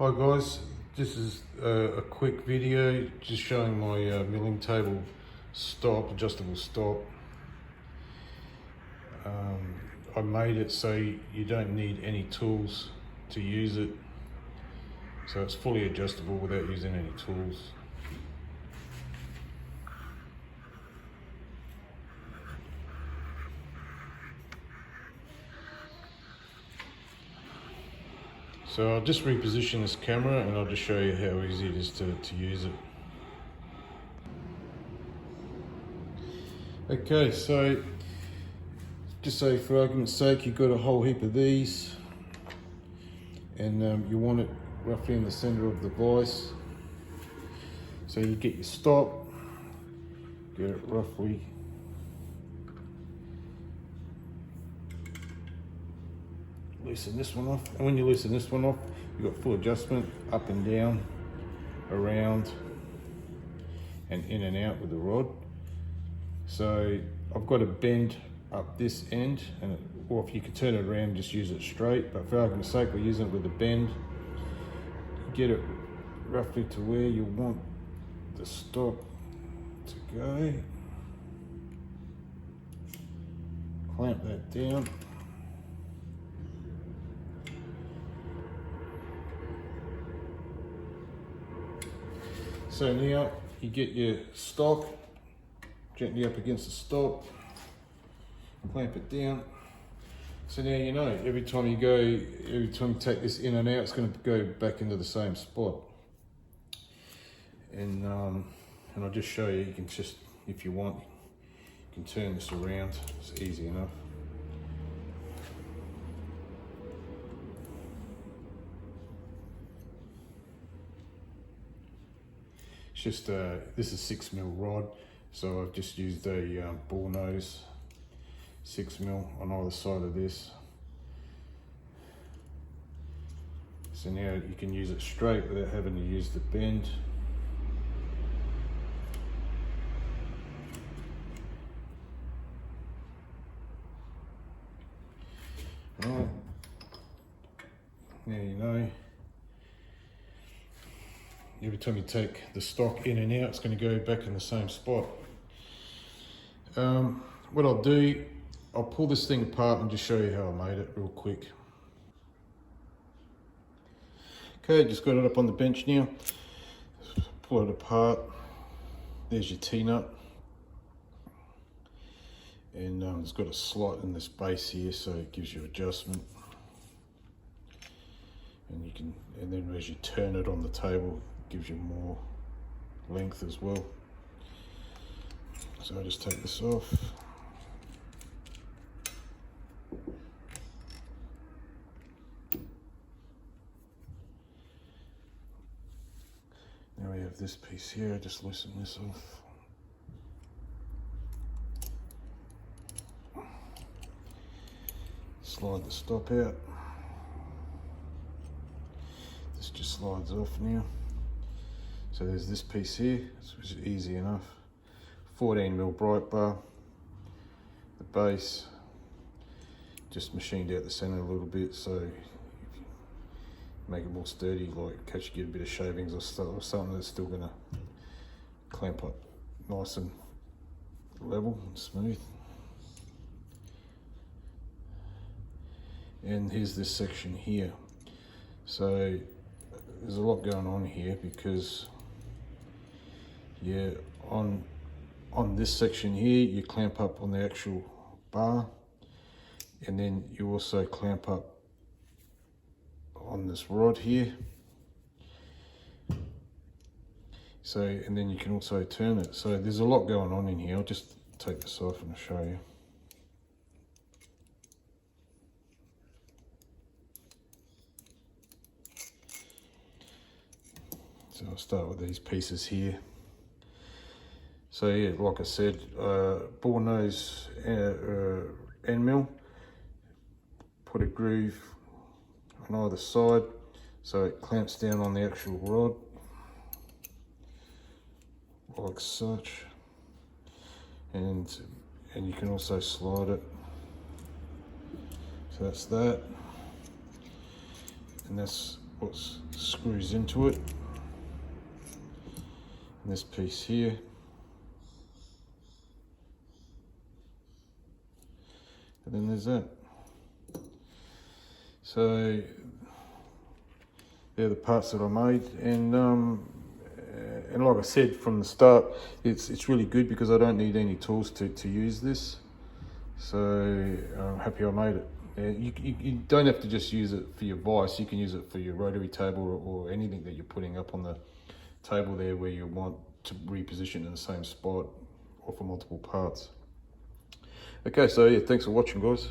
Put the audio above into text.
Hi guys, this is a quick video just showing my milling table stop, adjustable stop. I made it so you don't need any tools to use it, so it's fully adjustable without using any tools. So I'll just reposition this camera and I'll just show you how easy it is to use it. Okay, so just say for argument's sake you've got a whole heap of these and you want it roughly in the center of the vise. So you get your stop, get it roughly loosen this one off, and when you loosen this one off, you've got full adjustment up and down, around and in and out with the rod. So I've got a bend up this end, and or if you can turn it around, just use it straight, but for argument's sake we're using it with a bend. Get it roughly to where you want the stop to go, clamp that down. So now you get your stock gently up against the stop, clamp it down. So now you know every time you take this in and out, it's going to go back into the same spot. And I'll just show you. You can just, if you want, you can turn this around. It's easy enough. It's just this is 6mm rod, so I've just used a ball nose 6mm on either side of this. So now you can use it straight without having to use the bend. Right. Now you know. Every time you take the stock in and out, it's going to go back in the same spot. What I'll do, I'll pull this thing apart and just show you how I made it real quick. Okay, just got it up on the bench now. Pull it apart. There's your T-nut. And it's got a slot in this base here, so it gives you adjustment. And then as you turn it on the table, it gives you more length as well. So I'll just take this off. Now we have this piece here, just loosen this off. Slide the stop out. This just slides off now. So there's this piece here, which is easy enough. 14mm bright bar. The base, just machined out the center a little bit, so if you make it more sturdy, like in case you get a bit of shavings or something that's still gonna clamp up nice and level and smooth. And here's this section here. So there's a lot going on here because on this section here you clamp up on the actual bar, and then you also clamp up on this rod here. So, and then you can also turn it. So there's a lot going on in here. I'll just take this off and I'll show you. So I'll start with these pieces here. So yeah, like I said, ball nose end mill. Put a groove on either side so it clamps down on the actual rod, like such. And you can also slide it. So that's that. And that's what screws into it. And this piece here. And then there's that. So they're the parts that I made, and like I said from the start, it's really good because I don't need any tools to use this. So I'm happy I made it. You don't have to just use it for your vise, you can use it for your rotary table or anything that you're putting up on the table there where you want to reposition in the same spot or for multiple parts. Okay, so yeah, thanks for watching, guys.